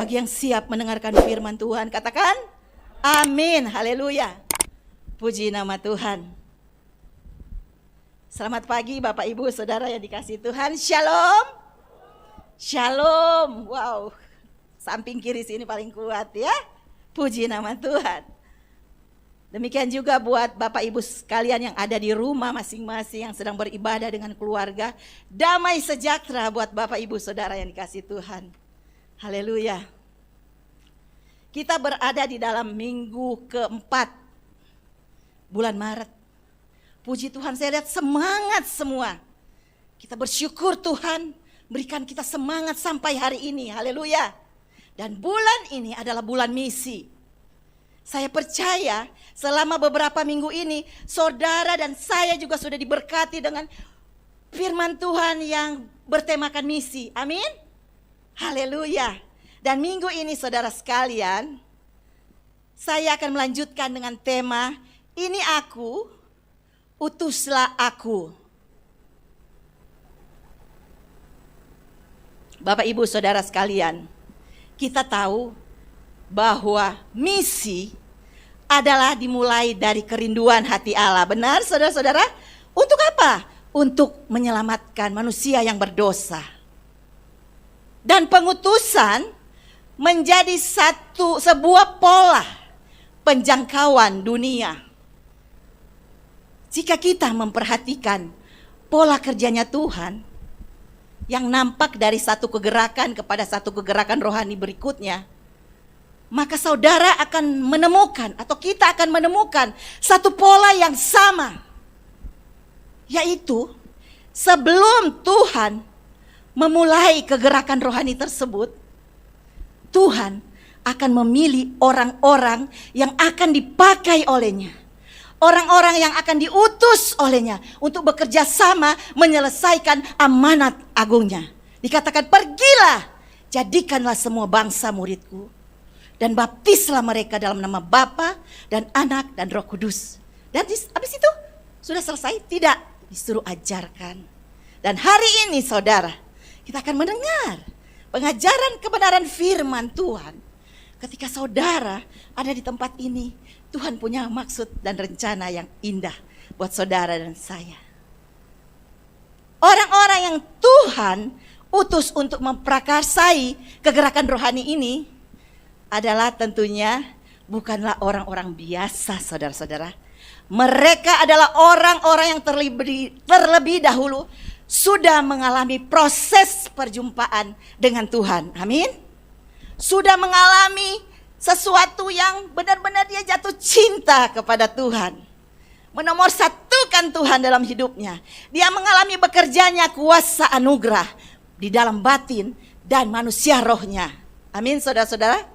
bagi yang siap mendengarkan firman Tuhan, katakan amin, haleluya. Puji nama Tuhan. Selamat pagi Bapak Ibu Saudara yang dikasihi Tuhan. Shalom. Shalom. Wow, samping kiri sini paling kuat ya. Puji nama Tuhan. Demikian juga buat Bapak Ibu sekalian yang ada di rumah masing-masing, yang sedang beribadah dengan keluarga. Damai sejahtera buat Bapak Ibu Saudara yang dikasihi Tuhan. Haleluya. Kita berada di dalam minggu keempat bulan Maret. Puji Tuhan, saya lihat semangat semua. Kita bersyukur Tuhan berikan kita semangat sampai hari ini. Haleluya. Dan bulan ini adalah bulan misi. Saya percaya selama beberapa minggu ini saudara dan saya juga sudah diberkati dengan firman Tuhan yang bertemakan misi. Amin. Haleluya. Dan minggu ini saudara sekalian, saya akan melanjutkan dengan tema ini aku, utuslah aku. Bapak Ibu Saudara sekalian, kita tahu bahwa misi adalah dimulai dari kerinduan hati Allah. Benar saudara-saudara? Untuk apa? Untuk menyelamatkan manusia yang berdosa. Dan pengutusan menjadi sebuah pola penjangkauan dunia. Jika kita memperhatikan pola kerjanya Tuhan yang nampak dari satu kegerakan kepada satu kegerakan rohani berikutnya, maka saudara akan menemukan atau kita akan menemukan satu pola yang sama, yaitu sebelum Tuhan memulai kegerakan rohani tersebut, Tuhan akan memilih orang-orang yang akan dipakai olehnya. Orang-orang yang akan diutus olehnya untuk bekerja sama menyelesaikan amanat agungnya. Dikatakan, pergilah, jadikanlah semua bangsa muridku, dan baptislah mereka dalam nama Bapa dan Anak dan Roh Kudus. Dan habis itu sudah selesai? Tidak, disuruh ajarkan. Dan hari ini saudara, kita akan mendengar pengajaran kebenaran firman Tuhan. Ketika saudara ada di tempat ini, Tuhan punya maksud dan rencana yang indah buat saudara dan saya. Orang-orang yang Tuhan utus untuk memprakarsai kegerakan rohani ini adalah tentunya bukanlah orang-orang biasa, saudara-saudara. Mereka adalah orang-orang yang terlebih dahulu sudah mengalami proses perjumpaan dengan Tuhan. Amin. Sudah mengalami sesuatu yang benar-benar dia jatuh cinta kepada Tuhan. Menomorsatukan Tuhan dalam hidupnya. Dia mengalami bekerjanya kuasa anugerah di dalam batin dan manusia rohnya. Amin, saudara-saudara.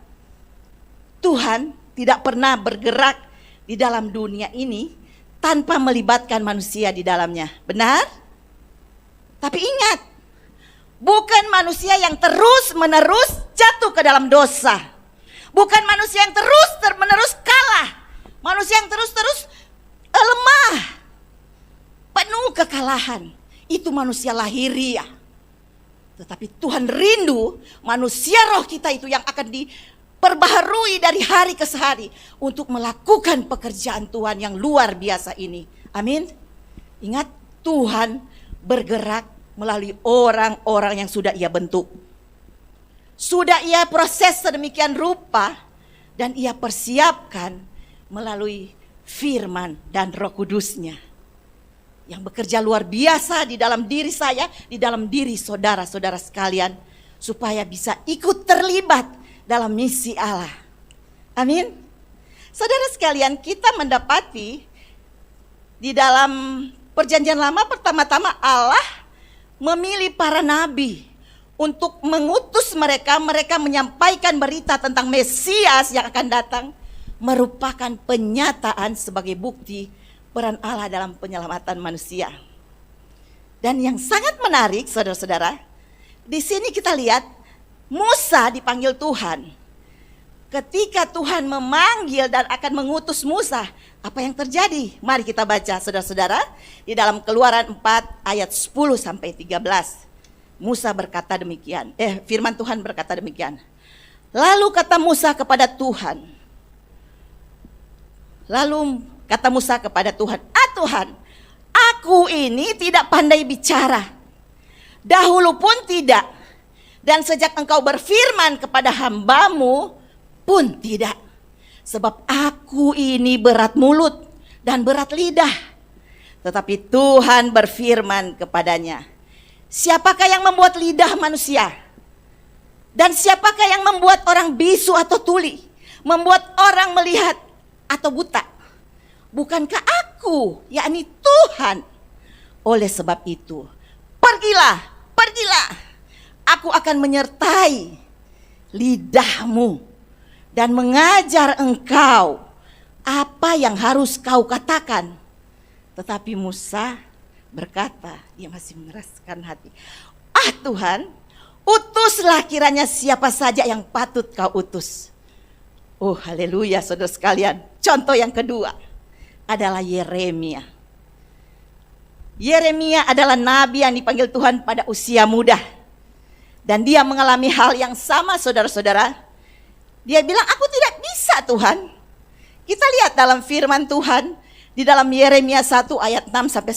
Tuhan tidak pernah bergerak di dalam dunia ini tanpa melibatkan manusia di dalamnya. Benar? Tapi ingat, bukan manusia yang terus-menerus jatuh ke dalam dosa. Bukan manusia yang terus-menerus kalah. Manusia yang terus-terus lemah, penuh kekalahan. Itu manusia lahiriah. Tetapi Tuhan rindu manusia roh kita itu yang akan diperbaharui dari hari ke hari untuk melakukan pekerjaan Tuhan yang luar biasa ini. Amin. Ingat, Tuhan bergerak melalui orang-orang yang sudah ia bentuk. Sudah ia proses sedemikian rupa dan ia persiapkan melalui firman dan Roh Kudusnya yang bekerja luar biasa di dalam diri saya, di dalam diri saudara-saudara sekalian, supaya bisa ikut terlibat dalam misi Allah. Amin. Saudara sekalian, kita mendapati di dalam Perjanjian Lama pertama-tama Allah memilih para nabi untuk mengutus mereka menyampaikan berita tentang Mesias yang akan datang, merupakan penyataan sebagai bukti peran Allah dalam penyelamatan manusia. Dan yang sangat menarik saudara-saudara, di sini kita lihat Musa dipanggil Tuhan. Ketika Tuhan memanggil dan akan mengutus Musa, apa yang terjadi? Mari kita baca saudara-saudara di dalam Keluaran 4 ayat 10 sampai 13. Musa berkata demikian, firman Tuhan berkata demikian. Lalu kata Musa kepada Tuhan. Tuhan, aku ini tidak pandai bicara. Dahulu pun tidak. Dan sejak engkau berfirman kepada hamba-Mu pun tidak. Sebab aku ini berat mulut dan berat lidah. Tetapi Tuhan berfirman kepadanya, siapakah yang membuat lidah manusia? Dan siapakah yang membuat orang bisu atau tuli? Membuat orang melihat atau buta? Bukankah aku, yakni Tuhan? Oleh sebab itu, pergilah. Aku akan menyertai lidahmu dan mengajar engkau apa yang harus kau katakan. Tetapi Musa berkata, dia masih mengeraskan hati. Tuhan, utuslah kiranya siapa saja yang patut kau utus. Oh haleluya saudara sekalian. Contoh yang kedua adalah Yeremia. Yeremia adalah nabi yang dipanggil Tuhan pada usia muda. Dan dia mengalami hal yang sama saudara-saudara. Dia bilang, aku tidak bisa Tuhan. Kita lihat dalam firman Tuhan di dalam Yeremia 1 ayat 6 sampai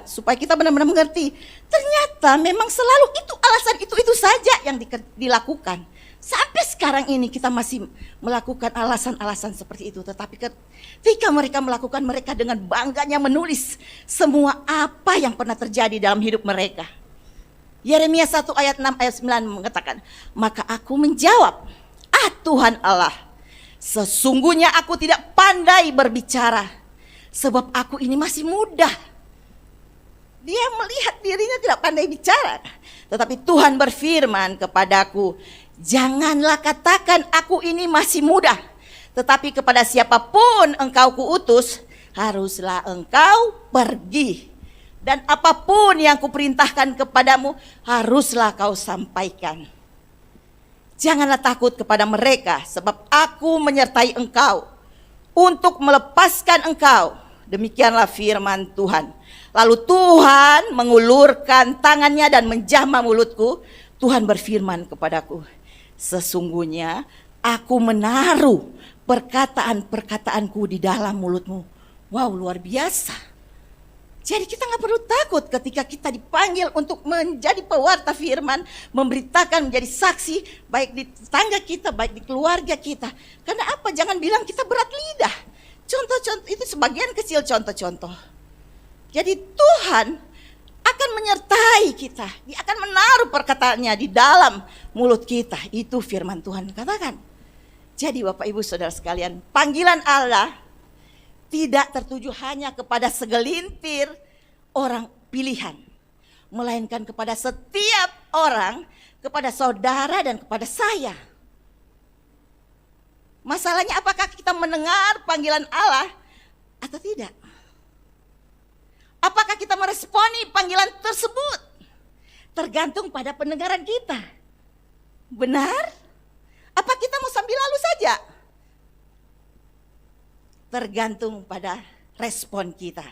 9 supaya kita benar-benar mengerti. Ternyata memang selalu itu alasan itu saja yang dilakukan. Sampai sekarang ini kita masih melakukan alasan-alasan seperti itu. Tetapi ketika mereka melakukan, mereka dengan bangganya menulis semua apa yang pernah terjadi dalam hidup mereka. Yeremia 1 ayat 6 ayat 9 mengatakan, maka aku menjawab, Tuhan Allah, sesungguhnya aku tidak pandai berbicara, sebab aku ini masih muda. Dia melihat dirinya tidak pandai bicara. Tetapi Tuhan berfirman kepadaku, janganlah katakan aku ini masih muda. Tetapi kepada siapapun engkau kuutus, haruslah engkau pergi. Dan apapun yang kuperintahkan kepadamu, haruslah kau sampaikan. Janganlah takut kepada mereka, sebab aku menyertai engkau untuk melepaskan engkau. Demikianlah firman Tuhan. Lalu Tuhan mengulurkan tangannya dan menjamah mulutku. Tuhan berfirman kepadaku, sesungguhnya aku menaruh perkataan-perkataanku di dalam mulutmu. Wow, luar biasa. Jadi kita gak perlu takut ketika kita dipanggil untuk menjadi pewarta firman, memberitakan, menjadi saksi, baik di tetangga kita, baik di keluarga kita. Karena apa? Jangan bilang kita berat lidah. Contoh-contoh itu sebagian kecil contoh-contoh. Jadi Tuhan akan menyertai kita. Dia akan menaruh perkataannya di dalam mulut kita. Itu firman Tuhan katakan. Jadi Bapak Ibu Saudara sekalian, panggilan Allah tidak tertuju hanya kepada segelintir orang pilihan, melainkan kepada setiap orang, kepada saudara dan kepada saya. Masalahnya apakah kita mendengar panggilan Allah atau tidak? Apakah kita meresponi panggilan tersebut? Tergantung pada pendengaran kita. Benar? Apa kita mau sambil lalu saja? Tergantung pada respon kita.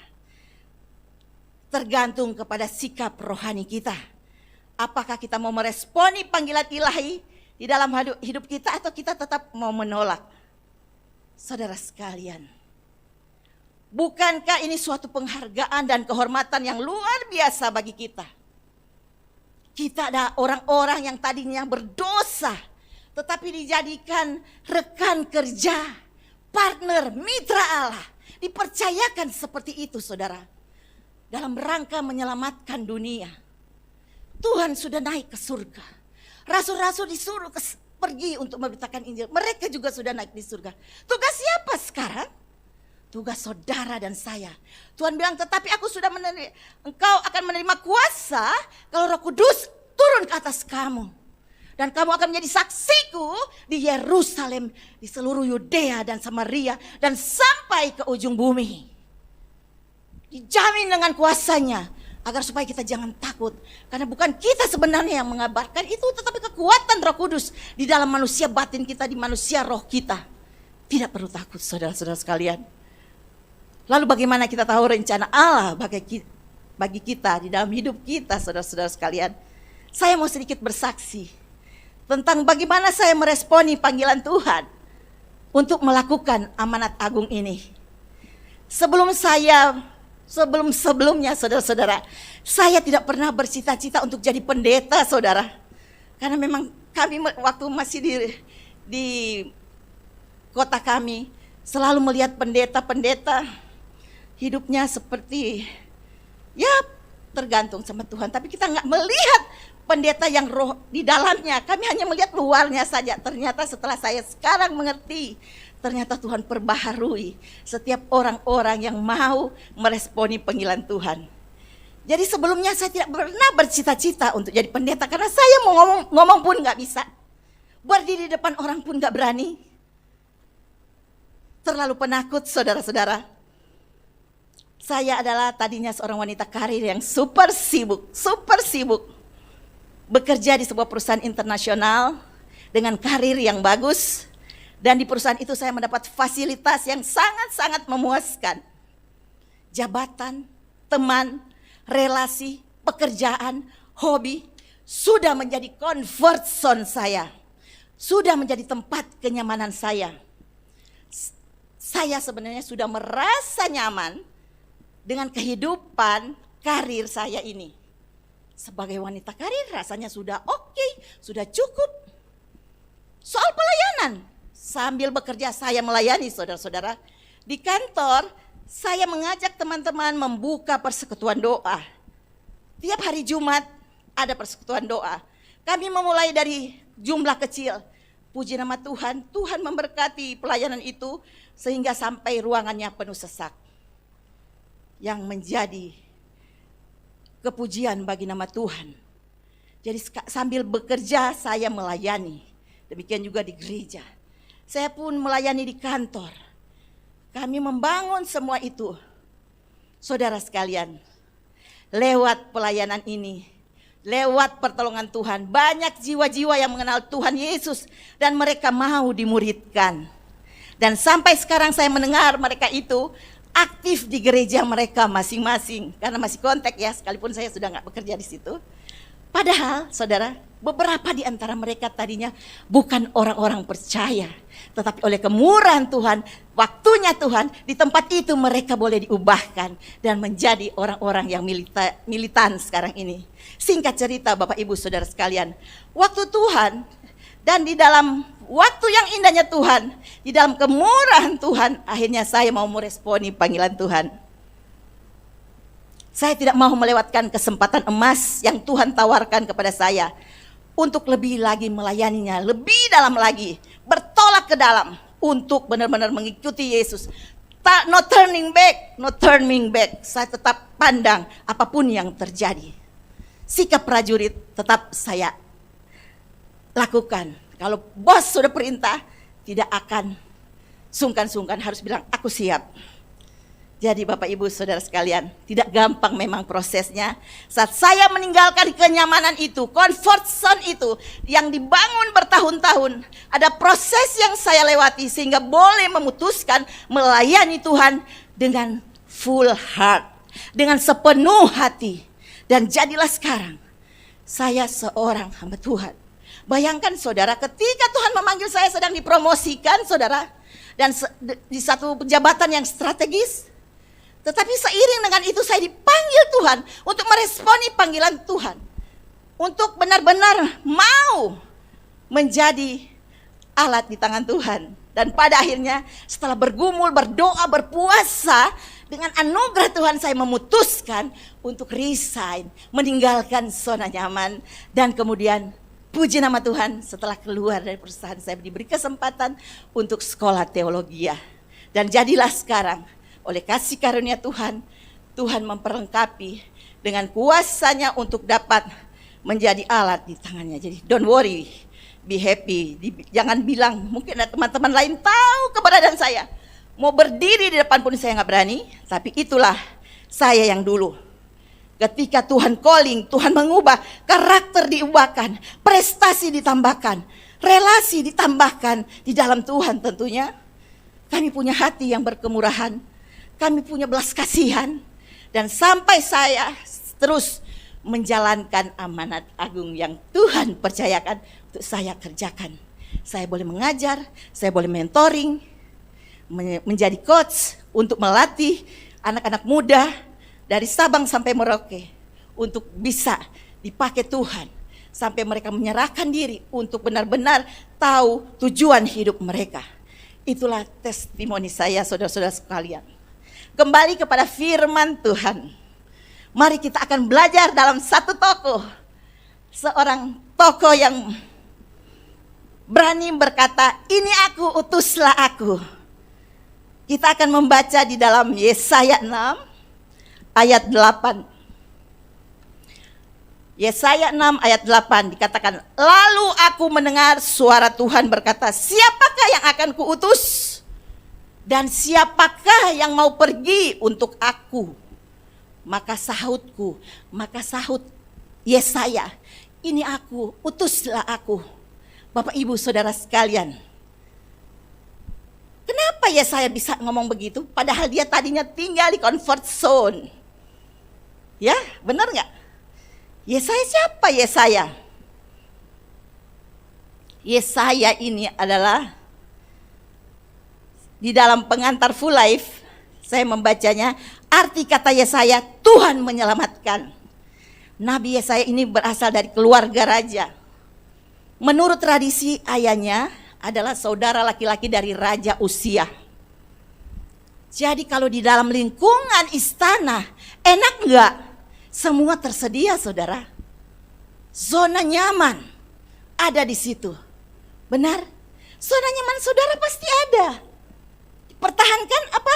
Tergantung kepada sikap rohani kita. Apakah kita mau meresponi panggilan ilahi di dalam hidup kita atau kita tetap mau menolak? Saudara sekalian, bukankah ini suatu penghargaan dan kehormatan yang luar biasa bagi kita? Kita ada orang-orang yang tadinya berdosa, tetapi dijadikan rekan kerja, partner, mitra Allah. Dipercayakan seperti itu saudara. Dalam rangka menyelamatkan dunia. Tuhan sudah naik ke surga. Rasul-rasul disuruh pergi untuk memberitakan Injil. Mereka juga sudah naik di surga. Tugas siapa sekarang? Tugas saudara dan saya. Tuhan bilang, tetapi aku sudah engkau akan menerima kuasa kalau Roh Kudus turun ke atas kamu. Dan kamu akan menjadi saksiku di Yerusalem, di seluruh Yudea dan Samaria, dan sampai ke ujung bumi. Dijamin dengan kuasanya, agar supaya kita jangan takut. Karena bukan kita sebenarnya yang mengabarkan itu, tetapi kekuatan Roh Kudus di dalam manusia batin kita, di manusia roh kita. Tidak perlu takut saudara-saudara sekalian. Lalu bagaimana kita tahu rencana Allah bagi kita di dalam hidup kita saudara-saudara sekalian. Saya mau sedikit bersaksi. tentang bagaimana saya meresponi panggilan Tuhan untuk melakukan amanat agung ini. Sebelumnya saudara-saudara, saya tidak pernah bercita-cita untuk jadi pendeta, saudara. Karena memang kami waktu masih di kota kami selalu melihat pendeta-pendeta hidupnya seperti ya tergantung sama Tuhan. Tapi kita nggak melihat pendeta yang roh di dalamnya. Kami hanya melihat luarnya saja. Ternyata setelah saya sekarang mengerti, ternyata Tuhan perbaharui setiap orang-orang yang mau meresponi panggilan Tuhan. Jadi sebelumnya saya tidak pernah bercita-cita untuk jadi pendeta, karena saya mau ngomong pun nggak bisa, berdiri di depan orang pun nggak berani, terlalu penakut, saudara-saudara. Saya adalah tadinya seorang wanita karir yang super sibuk, bekerja di sebuah perusahaan internasional dengan karir yang bagus. Dan di perusahaan itu saya mendapat fasilitas yang sangat-sangat memuaskan. Jabatan, teman, relasi, pekerjaan, hobi sudah menjadi comfort zone saya. Sudah menjadi tempat kenyamanan saya. Saya sebenarnya sudah merasa nyaman dengan kehidupan karir saya ini. Sebagai wanita karir rasanya sudah oke, sudah cukup. Soal pelayanan, sambil bekerja saya melayani saudara-saudara. Di kantor saya mengajak teman-teman membuka persekutuan doa. Tiap hari Jumat ada persekutuan doa. Kami memulai dari jumlah kecil. Puji nama Tuhan, Tuhan memberkati pelayanan itu sehingga sampai ruangannya penuh sesak. Yang menjadi kepujian bagi nama Tuhan. Jadi sambil bekerja saya melayani. Demikian juga di gereja. Saya pun melayani di kantor. Kami membangun semua itu. Saudara sekalian, lewat pelayanan ini, lewat pertolongan Tuhan, banyak jiwa-jiwa yang mengenal Tuhan Yesus dan mereka mau dimuridkan. Dan sampai sekarang saya mendengar mereka itu aktif di gereja mereka masing-masing, karena masih kontak ya, sekalipun saya sudah nggak bekerja di situ. Padahal saudara, beberapa di antara mereka tadinya bukan orang-orang percaya, tetapi oleh kemurahan Tuhan, waktunya Tuhan, di tempat itu mereka boleh diubahkan dan menjadi orang-orang yang militan sekarang ini. Singkat cerita Bapak Ibu Saudara sekalian, waktu Tuhan dan di dalam waktu yang indahnya Tuhan, di dalam kemurahan Tuhan, akhirnya saya mau meresponi panggilan Tuhan. Saya tidak mau melewatkan kesempatan emas yang Tuhan tawarkan kepada saya untuk lebih lagi melayaninya, lebih dalam lagi, bertolak ke dalam untuk benar-benar mengikuti Yesus. No turning back, no turning back. Saya tetap pandang apapun yang terjadi. Sikap prajurit tetap saya lakukan. Kalau bos sudah perintah, tidak akan sungkan-sungkan, harus bilang aku siap. Jadi Bapak Ibu Saudara sekalian, tidak gampang memang prosesnya. Saat saya meninggalkan kenyamanan itu, comfort zone itu yang dibangun bertahun-tahun, ada proses yang saya lewati sehingga boleh memutuskan melayani Tuhan dengan full heart, dengan sepenuh hati. Dan jadilah sekarang saya seorang hamba Tuhan. Bayangkan saudara, ketika Tuhan memanggil saya sedang dipromosikan saudara, dan di satu jabatan yang strategis. Tetapi seiring dengan itu saya dipanggil Tuhan untuk meresponi panggilan Tuhan. Untuk benar-benar mau menjadi alat di tangan Tuhan. Dan pada akhirnya setelah bergumul, berdoa, berpuasa, dengan anugerah Tuhan saya memutuskan untuk resign, meninggalkan zona nyaman. Dan kemudian puji nama Tuhan, setelah keluar dari perusahaan saya diberi kesempatan untuk sekolah teologi. Dan jadilah sekarang oleh kasih karunia Tuhan, Tuhan memperlengkapi dengan kuasanya untuk dapat menjadi alat di tangannya. Jadi don't worry, be happy. Jangan bilang, mungkin ada teman-teman lain tahu keberadaan saya. Mau berdiri di depan pun saya nggak berani, tapi itulah saya yang dulu. Ketika Tuhan calling, Tuhan mengubah, karakter diubahkan, prestasi ditambahkan, relasi ditambahkan di dalam Tuhan tentunya. Kami punya hati yang berkemurahan. Kami punya belas kasihan, dan sampai saya terus menjalankan amanat agung yang Tuhan percayakan untuk saya kerjakan. Saya boleh mengajar, saya boleh mentoring, menjadi coach untuk melatih anak-anak muda dari Sabang sampai Merauke untuk bisa dipakai Tuhan sampai mereka menyerahkan diri untuk benar-benar tahu tujuan hidup mereka. Itulah testimoni saya, saudara-saudara sekalian. Kembali kepada firman Tuhan. Mari kita akan belajar dalam satu tokoh. Seorang tokoh yang berani berkata, "Ini aku, utuslah aku." Kita akan membaca di dalam Yesaya 6 ayat 8. Yesaya 6 ayat 8 dikatakan, "Lalu aku mendengar suara Tuhan berkata, siapakah yang akan kuutus? Dan siapakah yang mau pergi untuk aku?" Maka sahut Yesaya, "Ini aku, utuslah aku." Bapak Ibu Saudara sekalian, kenapa Yesaya bisa ngomong begitu? Padahal dia tadinya tinggal di comfort zone. Ya, benar nggak? Yesaya siapa Yesaya? Yesaya ini adalah di dalam pengantar Full Life, saya membacanya, arti kata Yesaya, Tuhan menyelamatkan. Nabi Yesaya ini berasal dari keluarga raja. Menurut tradisi ayahnya adalah saudara laki-laki dari Raja Uzia. Jadi kalau di dalam lingkungan istana, enak nggak? Semua tersedia, saudara. Zona nyaman ada di situ. Benar? Zona nyaman saudara pasti ada. Pertahankan apa?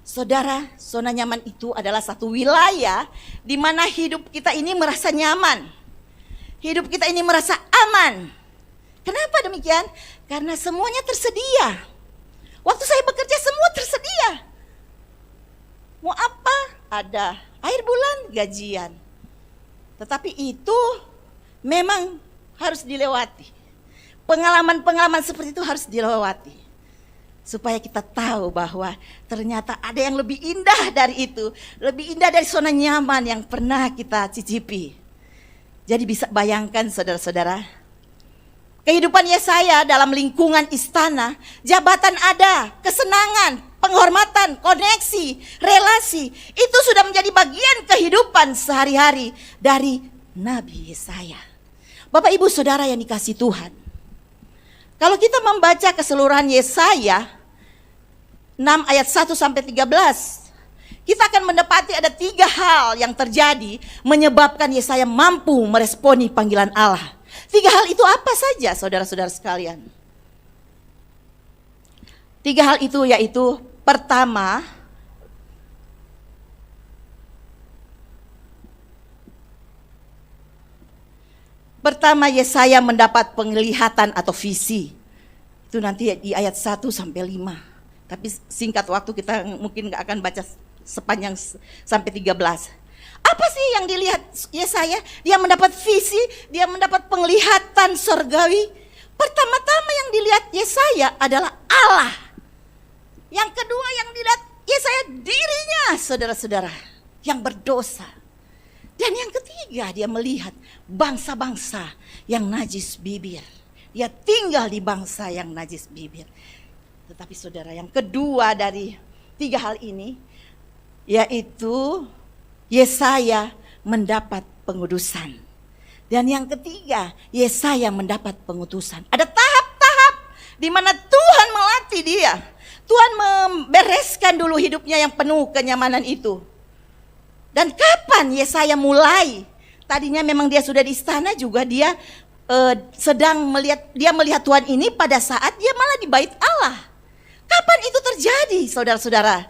Saudara, zona nyaman itu adalah satu wilayah di mana hidup kita ini merasa nyaman. Hidup kita ini merasa aman. Kenapa demikian? Karena semuanya tersedia. Waktu saya bekerja semua tersedia. Mau apa? Ada. Akhir bulan gajian. Tetapi itu memang harus dilewati. Pengalaman-pengalaman seperti itu harus dilewati. Supaya kita tahu bahwa ternyata ada yang lebih indah dari itu. Lebih indah dari zona nyaman yang pernah kita cicipi. Jadi bisa bayangkan saudara-saudara, kehidupan Yesaya dalam lingkungan istana, jabatan ada, kesenangan, penghormatan, koneksi, relasi, itu sudah menjadi bagian kehidupan sehari-hari dari Nabi Yesaya. Bapak Ibu Saudara yang dikasihi Tuhan, kalau kita membaca keseluruhan Yesaya 6 ayat 1 sampai 13, kita akan mendapati ada 3 hal yang terjadi menyebabkan Yesaya mampu meresponi panggilan Allah. 3 hal itu apa saja saudara-saudara sekalian? 3 hal itu yaitu, pertama, Yesaya mendapat penglihatan atau visi. Itu nanti di ayat 1 sampai 5. Tapi singkat waktu kita mungkin gak akan baca sepanjang sampai 13. Apa sih yang dilihat Yesaya? Dia mendapat visi, dia mendapat penglihatan surgawi. Pertama-tama yang dilihat Yesaya adalah Allah. Yang kedua yang dilihat Yesaya dirinya, saudara-saudara, yang berdosa. Dan yang ketiga dia melihat bangsa-bangsa yang najis bibir. Dia tinggal di bangsa yang najis bibir. Tetapi saudara, yang kedua dari 3 hal ini, yaitu Yesaya mendapat pengudusan. Dan yang ketiga, Yesaya mendapat pengutusan. Ada tahap-tahap di mana Tuhan melatih dia. Tuhan membereskan dulu hidupnya yang penuh kenyamanan itu. Dan kapan Yesaya mulai? Tadinya memang dia sudah di istana juga, dia sedang melihat Tuhan ini pada saat dia malah di bait Allah. Kapan itu terjadi, saudara-saudara?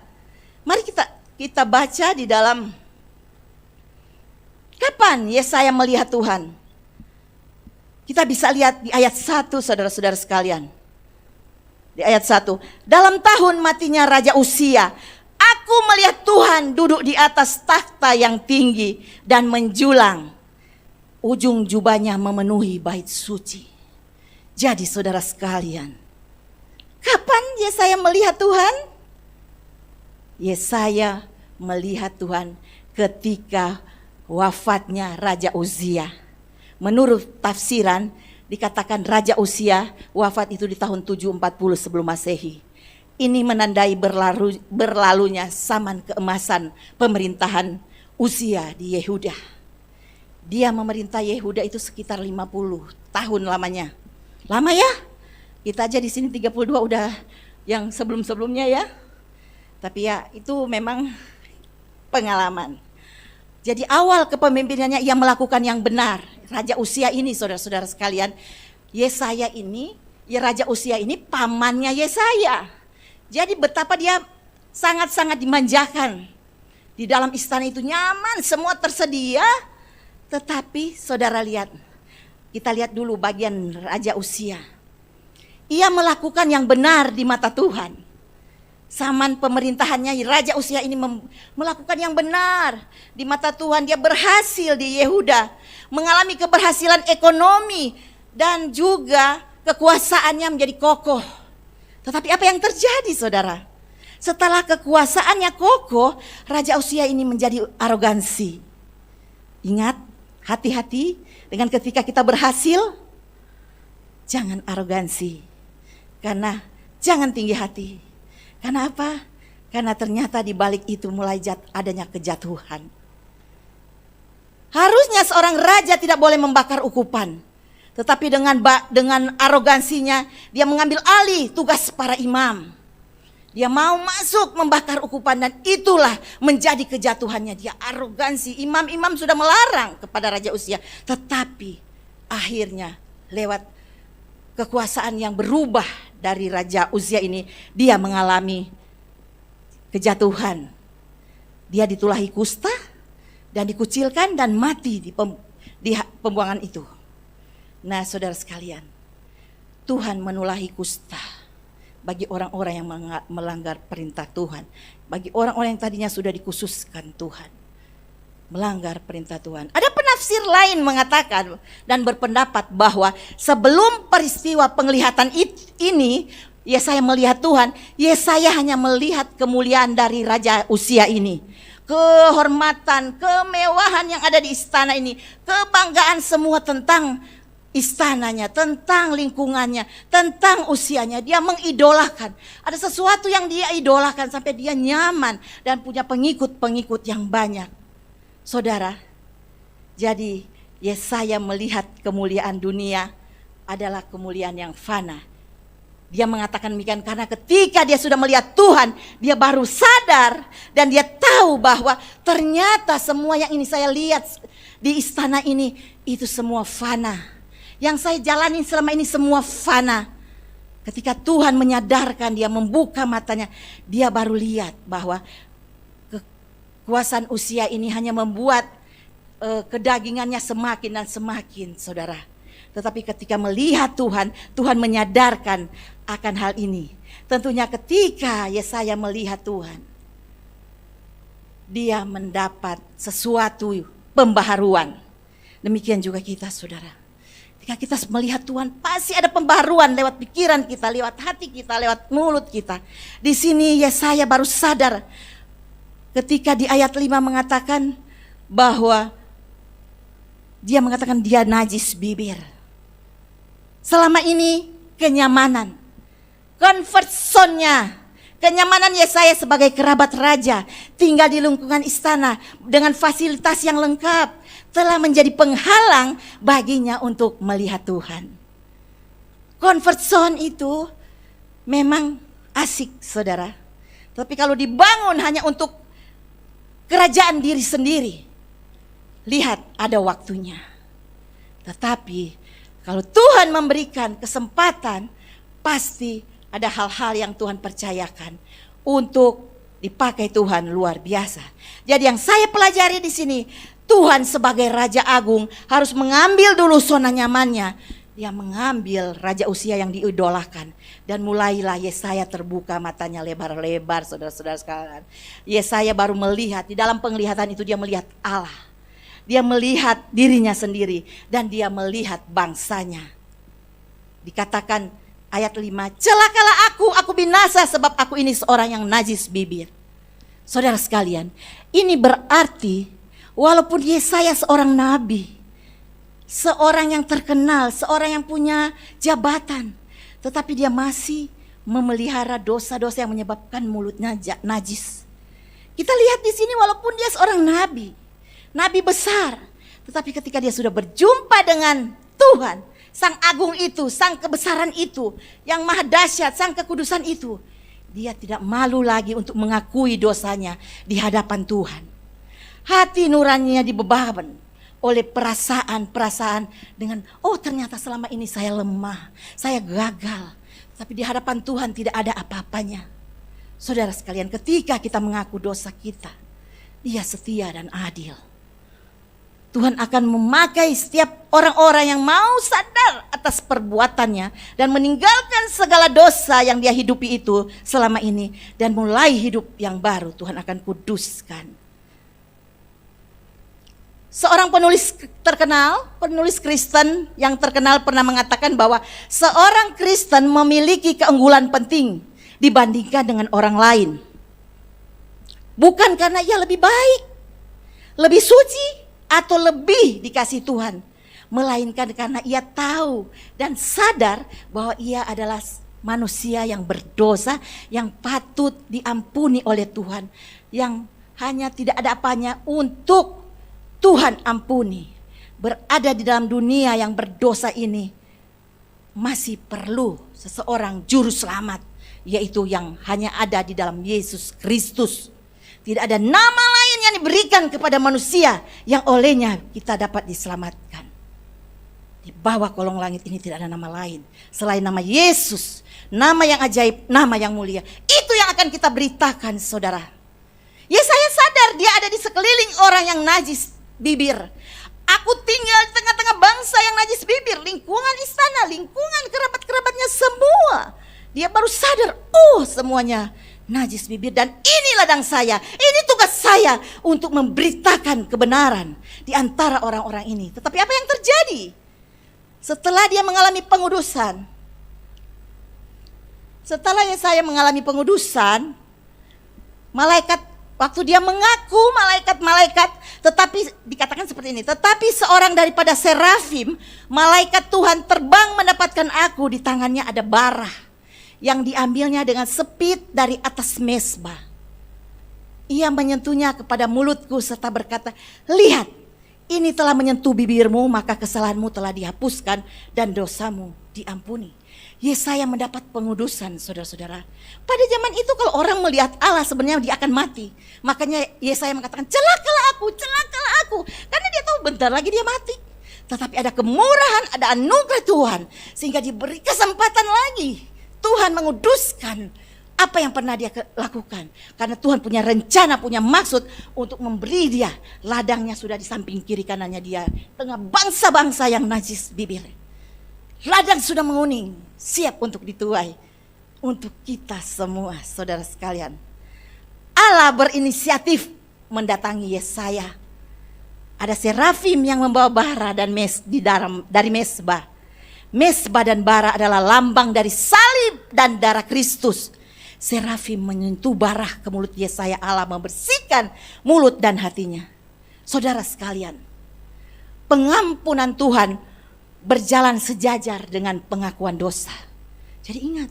Mari kita baca di dalam, kapan Yesaya melihat Tuhan? Kita bisa lihat di ayat 1, saudara-saudara sekalian. Di ayat 1, dalam tahun matinya Raja Uzia, aku melihat Tuhan duduk di atas takhta yang tinggi dan menjulang. Ujung jubahnya memenuhi bait suci. Jadi saudara sekalian, kapan Yesaya melihat Tuhan? Yesaya melihat Tuhan ketika wafatnya Raja Uzia. Menurut tafsiran dikatakan Raja Uzia wafat itu di tahun 740 sebelum Masehi. Ini menandai berlalunya zaman keemasan pemerintahan Uzia di Yehuda. Dia memerintah Yehuda itu sekitar 50 tahun lamanya. Lama ya? Kita aja di sini 32 udah yang sebelum-sebelumnya ya. Tapi ya itu memang pengalaman. Jadi awal kepemimpinannya ia melakukan yang benar. Raja Uzia ini saudara-saudara sekalian, Yesaya ini, ya Raja Uzia ini pamannya Yesaya. Jadi betapa dia sangat-sangat dimanjakan. Di dalam istana itu nyaman, semua tersedia. Tetapi saudara lihat, kita lihat dulu bagian Raja Uzia. Ia melakukan yang benar di mata Tuhan. Zaman pemerintahannya Raja Uzia ini melakukan yang benar di mata Tuhan. Dia berhasil di Yehuda, mengalami keberhasilan ekonomi dan juga kekuasaannya menjadi kokoh. Tetapi apa yang terjadi saudara? Setelah kekuasaannya kokoh, Raja Uzia ini menjadi arogansi. Ingat, hati-hati dengan ketika kita berhasil, jangan arogansi. Karena jangan tinggi hati. Karena apa? Karena ternyata di balik itu mulai adanya kejatuhan. Harusnya seorang raja tidak boleh membakar ukupan. Tetapi dengan arogansinya dia mengambil alih tugas para imam. Dia mau masuk membakar ukupan dan itulah menjadi kejatuhannya. Dia arogansi. Imam-imam sudah melarang kepada Raja Uzia. Tetapi akhirnya lewat kekuasaan yang berubah dari Raja Uzia ini, dia mengalami kejatuhan. Dia ditulahi kusta dan dikucilkan dan mati di pembuangan itu. Nah saudara sekalian, Tuhan menulahi kusta bagi orang-orang yang melanggar perintah Tuhan. Bagi orang-orang yang tadinya sudah dikhususkan Tuhan, melanggar perintah Tuhan. Ada penafsir lain mengatakan dan berpendapat bahwa sebelum peristiwa penglihatan ini, Yesaya melihat Tuhan, Yesaya hanya melihat kemuliaan dari Raja Uzia ini. Kehormatan, kemewahan yang ada di istana ini, kebanggaan semua tentang istananya, tentang lingkungannya, tentang usianya. Dia mengidolakan. Ada sesuatu yang dia idolakan sampai dia nyaman dan punya pengikut-pengikut yang banyak. Saudara, jadi Yesaya melihat kemuliaan dunia adalah kemuliaan yang fana. Dia mengatakan demikian karena ketika dia sudah melihat Tuhan, dia baru sadar dan dia tahu bahwa ternyata semua yang ini saya lihat di istana ini itu semua fana. Yang saya jalani selama ini semua fana. Ketika Tuhan menyadarkan dia, membuka matanya, dia baru lihat bahwa kekuasaan Uzia ini hanya membuat kedagingannya semakin dan semakin, saudara. Tetapi ketika melihat Tuhan, Tuhan menyadarkan akan hal ini. Tentunya ketika Yesaya melihat Tuhan, dia mendapat sesuatu pembaharuan. Demikian juga kita, saudara. Ketika kita melihat Tuhan, pasti ada pembaharuan lewat pikiran kita, lewat hati kita, lewat mulut kita. Di sini Yesaya baru sadar ketika di ayat 5 mengatakan bahwa dia mengatakan dia najis bibir. Selama ini kenyamanan, comfort zone-nya, kenyamanan Yesaya sebagai kerabat raja, tinggal di lingkungan istana dengan fasilitas yang lengkap, telah menjadi penghalang baginya untuk melihat Tuhan. Comfort zone itu memang asik, saudara. Tapi kalau dibangun hanya untuk kerajaan diri sendiri, lihat ada waktunya. Tetapi kalau Tuhan memberikan kesempatan, pasti ada hal-hal yang Tuhan percayakan untuk dipakai Tuhan luar biasa. Jadi yang saya pelajari di sini, Tuhan sebagai Raja Agung harus mengambil dulu zona nyamannya. Dia mengambil Raja Uzia yang diidolakan. Dan mulailah Yesaya terbuka matanya lebar-lebar, saudara-saudara sekalian. Yesaya baru melihat, di dalam penglihatan itu dia melihat Allah. Dia melihat dirinya sendiri dan dia melihat bangsanya. Dikatakan ayat 5, celakalah aku binasa sebab aku ini seorang yang najis bibir. Saudara sekalian, ini berarti Walaupun Yesaya seorang nabi, seorang yang terkenal, seorang yang punya jabatan, tetapi dia masih memelihara dosa-dosa yang menyebabkan mulutnya najis. Kita lihat di sini walaupun dia seorang nabi, nabi besar, tetapi ketika dia sudah berjumpa dengan Tuhan, Sang Agung itu, Sang Kebesaran itu, yang Maha Dahsyat, Sang Kekudusan itu, dia tidak malu lagi untuk mengakui dosanya di hadapan Tuhan. Hati nuraninya dibeban oleh perasaan-perasaan dengan, oh ternyata selama ini saya lemah, saya gagal. Tapi di hadapan Tuhan tidak ada apa-apanya. Saudara sekalian, ketika kita mengaku dosa kita, Dia setia dan adil. Tuhan akan memakai setiap orang-orang yang mau sadar atas perbuatannya dan meninggalkan segala dosa yang dia hidupi itu selama ini dan mulai hidup yang baru. Tuhan akan kuduskan. Seorang penulis terkenal, penulis Kristen yang terkenal pernah mengatakan bahwa seorang Kristen memiliki keunggulan penting dibandingkan dengan orang lain. Bukan karena ia lebih baik, lebih suci, atau lebih dikasih Tuhan, melainkan karena ia tahu dan sadar bahwa ia adalah manusia yang berdosa, yang patut diampuni oleh Tuhan, yang hanya tidak ada apanya untuk Tuhan ampuni. Berada di dalam dunia yang berdosa ini masih perlu seseorang juru selamat, yaitu yang hanya ada di dalam Yesus Kristus. Tidak ada nama lain yang diberikan kepada manusia yang olehnya kita dapat diselamatkan. Di bawah kolong langit ini tidak ada nama lain selain nama Yesus, nama yang ajaib, nama yang mulia. Itu yang akan kita beritakan, saudara. Yesaya sadar dia ada di sekeliling orang yang najis bibir. Aku tinggal di tengah-tengah bangsa yang najis bibir, lingkungan istana, lingkungan kerabat-kerabatnya semua. Dia baru sadar, oh semuanya najis bibir dan ini ladang saya, ini tugas saya untuk memberitakan kebenaran di antara orang-orang ini. Tetapi apa yang terjadi? Setelah dia mengalami pengudusan, setelah Yesaya mengalami pengudusan, malaikat waktu dia mengaku malaikat-malaikat, tetapi dikatakan seperti ini, tetapi seorang daripada serafim, malaikat Tuhan terbang mendapatkan aku, di tangannya ada bara yang diambilnya dengan sepit dari atas mezbah. Ia menyentuhnya kepada mulutku serta berkata, lihat, ini telah menyentuh bibirmu, maka kesalahanmu telah dihapuskan dan dosamu diampuni. Yesaya mendapat pengudusan, saudara-saudara. Pada zaman itu kalau orang melihat Allah sebenarnya dia akan mati. Makanya Yesaya mengatakan, celakalah aku. Karena dia tahu bentar lagi dia mati. Tetapi ada kemurahan, ada anugerah Tuhan. Sehingga diberi kesempatan lagi. Tuhan menguduskan apa yang pernah dia lakukan. Karena Tuhan punya rencana, punya maksud untuk memberi dia. Ladangnya sudah di samping kiri kanannya dia. Tengah bangsa-bangsa yang najis bibir. Ladang sudah menguning, siap untuk dituai untuk kita semua, saudara sekalian. Allah berinisiatif mendatangi Yesaya. Ada serafim yang membawa bara dan dari mezbah. Mezbah dan bara adalah lambang dari salib dan darah Kristus. Serafim menyentuh bara ke mulut Yesaya, Allah membersihkan mulut dan hatinya. Saudara sekalian, pengampunan Tuhan berjalan sejajar dengan pengakuan dosa. Jadi ingat,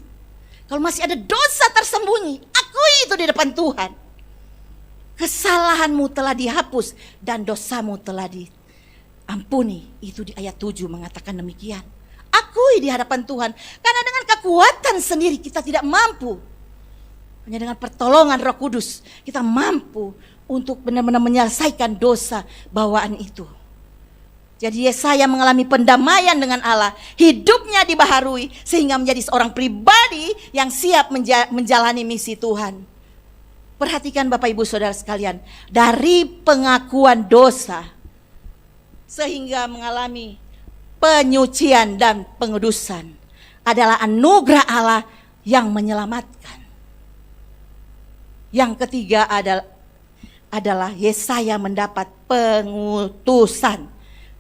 kalau masih ada dosa tersembunyi, akui itu di depan Tuhan. Kesalahanmu telah dihapus dan dosamu telah diampuni. Itu di ayat 7 mengatakan demikian. Akui di hadapan Tuhan. Karena dengan kekuatan sendiri kita tidak mampu. Hanya dengan pertolongan Roh Kudus kita mampu untuk benar-benar menyelesaikan dosa bawaan itu. Jadi Yesaya mengalami pendamaian dengan Allah, hidupnya dibaharui sehingga menjadi seorang pribadi yang siap menjalani misi Tuhan. Perhatikan Bapak Ibu Saudara sekalian, dari pengakuan dosa sehingga mengalami penyucian dan pengudusan adalah anugerah Allah yang menyelamatkan. Yang ketiga adalah Yesaya mendapat pengutusan.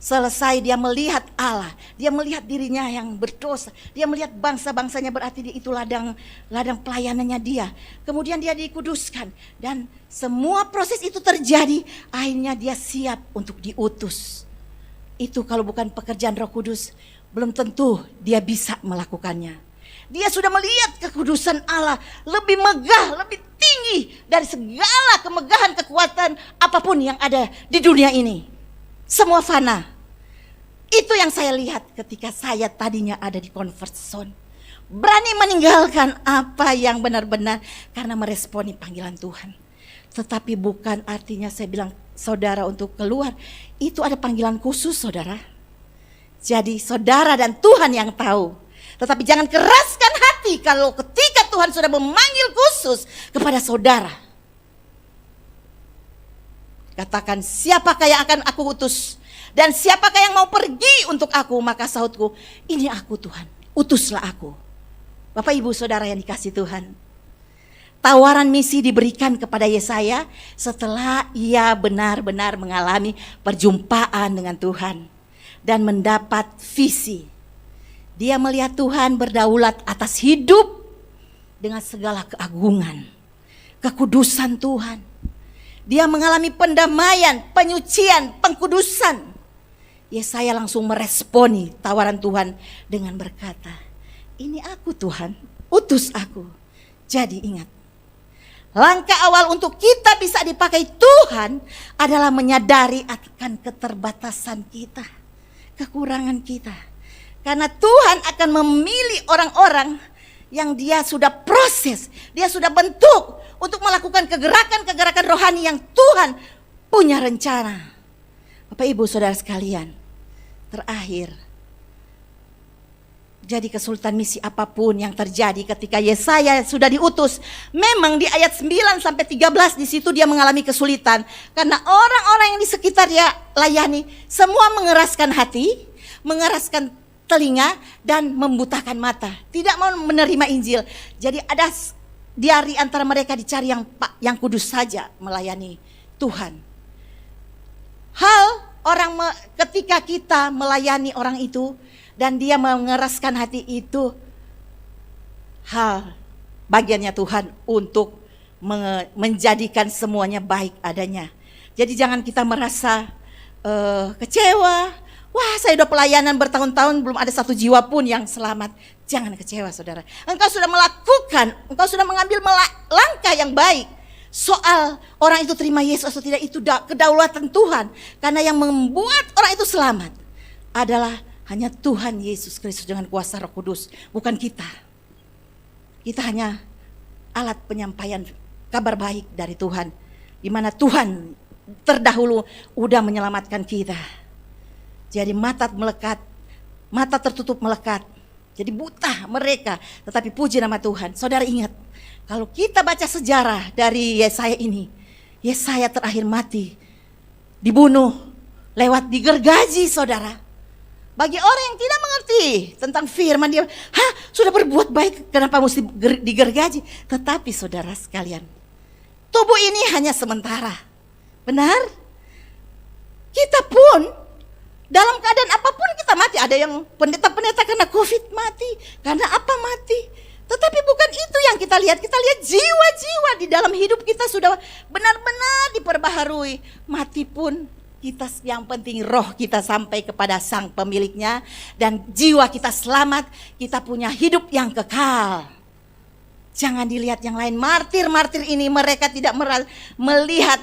Selesai dia melihat Allah, dia melihat dirinya yang berdosa, dia melihat bangsa-bangsanya, berarti dia itu ladang pelayanannya dia. Kemudian dia dikuduskan dan semua proses itu terjadi, akhirnya dia siap untuk diutus. Itu kalau bukan pekerjaan Roh Kudus, belum tentu dia bisa melakukannya. Dia sudah melihat kekudusan Allah lebih megah, lebih tinggi dari segala kemegahan, kekuatan apapun yang ada di dunia ini. Semua fana. Itu yang saya lihat ketika saya tadinya ada di comfort zone. Berani meninggalkan apa yang benar-benar karena meresponi panggilan Tuhan. Tetapi bukan artinya saya bilang saudara untuk keluar. Itu ada panggilan khusus saudara. Jadi saudara dan Tuhan yang tahu. Tetapi jangan keraskan hati kalau ketika Tuhan sudah memanggil khusus kepada saudara. Katakan, siapakah yang akan aku utus? Dan siapakah yang mau pergi untuk aku? Maka sahutku, ini aku Tuhan, utuslah aku. Bapak ibu saudara yang dikasihi Tuhan. Tawaran misi diberikan kepada Yesaya setelah ia benar-benar mengalami perjumpaan dengan Tuhan. Dan mendapat visi. Dia melihat Tuhan berdaulat atas hidup dengan segala keagungan, kekudusan Tuhan. Dia mengalami pendamaian, penyucian, pengkudusan. Yesaya langsung meresponi tawaran Tuhan dengan berkata, ini aku Tuhan, utus aku. Jadi ingat, langkah awal untuk kita bisa dipakai Tuhan adalah menyadari akan keterbatasan kita, kekurangan kita. Karena Tuhan akan memilih orang-orang yang dia sudah proses, dia sudah bentuk untuk melakukan kegerakan-kegerakan rohani yang Tuhan punya rencana. Bapak ibu saudara sekalian, terakhir, jadi kesulitan misi apapun yang terjadi ketika Yesaya sudah diutus, memang di ayat 9 sampai 13 di situ dia mengalami kesulitan karena orang-orang yang di sekitar dia layani semua mengeraskan hati, mengeraskan telinga dan membutakan mata, tidak mau menerima Injil. Jadi ada di antara mereka dicari yang kudus saja melayani Tuhan. Ketika kita melayani orang itu dan dia mengeraskan hati itu, hal bagiannya Tuhan untuk menjadikan semuanya baik adanya. Jadi jangan kita merasa kecewa. Wah, saya udah pelayanan bertahun-tahun belum ada satu jiwa pun yang selamat. Jangan kecewa saudara. Engkau sudah melakukan, engkau sudah mengambil langkah yang baik. Soal orang itu terima Yesus atau tidak itu kedaulatan Tuhan. Karena yang membuat orang itu selamat adalah hanya Tuhan Yesus Kristus dengan kuasa Roh Kudus. Bukan kita. Kita hanya alat penyampaian kabar baik dari Tuhan. Di mana Tuhan terdahulu udah menyelamatkan kita. Jadi mata melekat, mata tertutup melekat. Jadi buta mereka, tetapi puji nama Tuhan. Saudara ingat, kalau kita baca sejarah dari Yesaya ini, Yesaya terakhir mati, dibunuh, lewat digergaji saudara. Bagi orang yang tidak mengerti tentang firman dia, sudah berbuat baik, kenapa mesti digergaji? Tetapi saudara sekalian, tubuh ini hanya sementara. Benar? Kita pun dalam keadaan apapun kita mati. Ada yang pendeta-pendeta karena COVID mati, karena apa mati. Tetapi bukan itu yang kita lihat. Kita lihat jiwa-jiwa di dalam hidup kita sudah benar-benar diperbaharui. Mati pun kita, yang penting roh kita sampai kepada sang pemiliknya. Dan jiwa kita selamat, kita punya hidup yang kekal. Jangan dilihat yang lain. Martir-martir ini mereka tidak melihat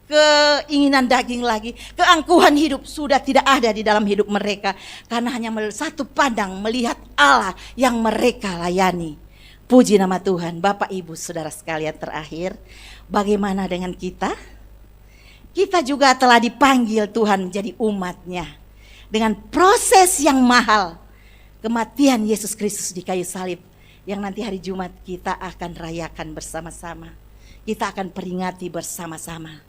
keinginan daging lagi, keangkuhan hidup sudah tidak ada di dalam hidup mereka, karena hanya satu pandang melihat Allah yang mereka layani. Puji nama Tuhan. Bapak ibu saudara sekalian, terakhir, bagaimana dengan kita? Kita juga telah dipanggil Tuhan menjadi umatnya dengan proses yang mahal, kematian Yesus Kristus di kayu salib, yang nanti hari Jumat kita akan rayakan bersama-sama, kita akan peringati bersama-sama.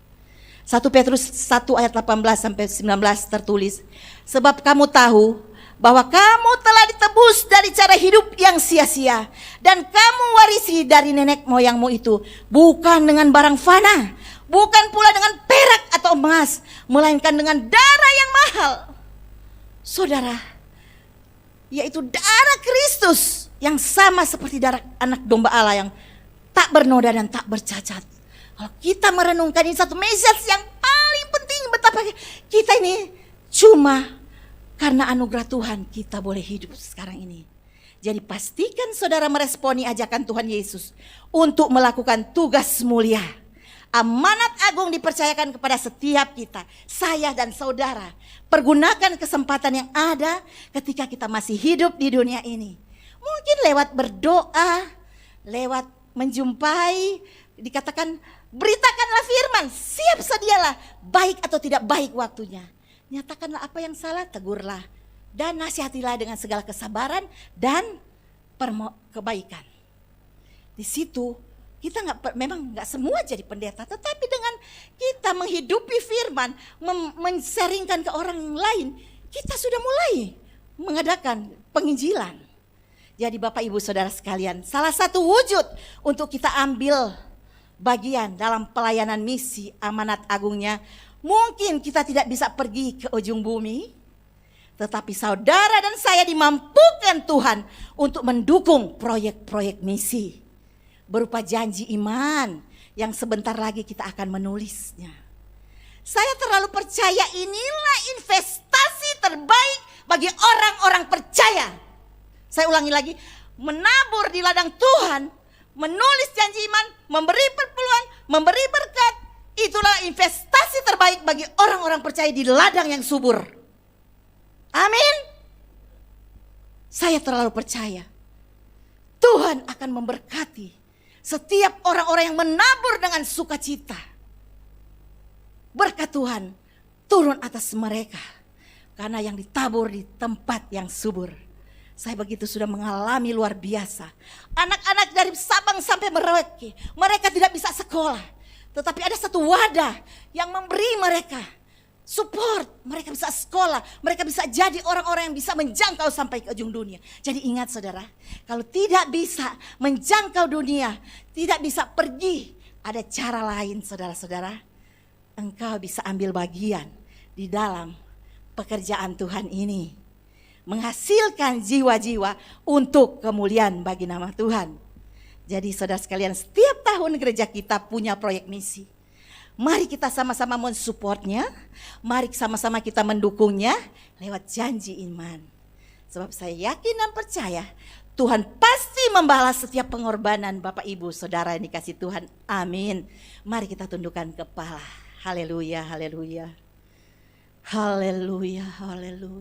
1 Petrus 1 ayat 18 sampai 19 tertulis, sebab kamu tahu bahwa kamu telah ditebus dari cara hidup yang sia-sia, dan kamu warisi dari nenek moyangmu itu, bukan dengan barang fana, bukan pula dengan perak atau emas, melainkan dengan darah yang mahal, saudara, yaitu darah Kristus yang sama seperti darah anak domba Allah yang tak bernoda dan tak bercacat. Kalau kita merenungkan ini satu message yang paling penting, betapa kita ini cuma karena anugerah Tuhan kita boleh hidup sekarang ini. Jadi pastikan saudara meresponi ajakan Tuhan Yesus untuk melakukan tugas mulia. Amanat agung dipercayakan kepada setiap kita, saya dan saudara. Pergunakan kesempatan yang ada ketika kita masih hidup di dunia ini. Mungkin lewat berdoa, lewat menjumpai, dikatakan beritakanlah firman, siap sedialah, baik atau tidak baik waktunya. Nyatakanlah apa yang salah, tegurlah. Dan nasihatilah dengan segala kesabaran dan kebaikan. Di situ kita memang nggak semua jadi pendeta, tetapi dengan kita menghidupi firman, menseringkan ke orang lain, kita sudah mulai mengadakan penginjilan. Jadi Bapak Ibu Saudara sekalian, salah satu wujud untuk kita ambil bagian dalam pelayanan misi amanat agungnya, mungkin kita tidak bisa pergi ke ujung bumi, tetapi saudara dan saya dimampukan Tuhan untuk mendukung proyek-proyek misi. Berupa janji iman yang sebentar lagi kita akan menulisnya. Saya terlalu percaya inilah investasi terbaik bagi orang-orang percaya. Saya ulangi lagi, menabur di ladang Tuhan, menulis janji iman, memberi perpuluhan, memberi berkat, itulah investasi terbaik bagi orang-orang percaya di ladang yang subur. Amin. Saya terlalu percaya Tuhan akan memberkati setiap orang-orang yang menabur dengan sukacita. Berkat Tuhan turun atas mereka karena yang ditabur di tempat yang subur. Saya begitu sudah mengalami luar biasa. Anak-anak dari Sabang sampai Merauke, mereka tidak bisa sekolah, tetapi ada satu wadah yang memberi mereka support, mereka bisa sekolah, mereka bisa jadi orang-orang yang bisa menjangkau sampai ke ujung dunia. Jadi ingat saudara, kalau tidak bisa menjangkau dunia, tidak bisa pergi, ada cara lain saudara-saudara. Engkau bisa ambil bagian di dalam pekerjaan Tuhan ini, menghasilkan jiwa-jiwa untuk kemuliaan bagi nama Tuhan. Jadi saudara sekalian, setiap tahun gereja kita punya proyek misi. Mari kita sama-sama mensupportnya, mari sama-sama kita mendukungnya lewat janji iman. Sebab saya yakin dan percaya Tuhan pasti membalas setiap pengorbanan Bapak Ibu Saudara yang dikasih Tuhan. Amin. Mari kita tundukkan kepala. Haleluya, haleluya. Haleluya, haleluya.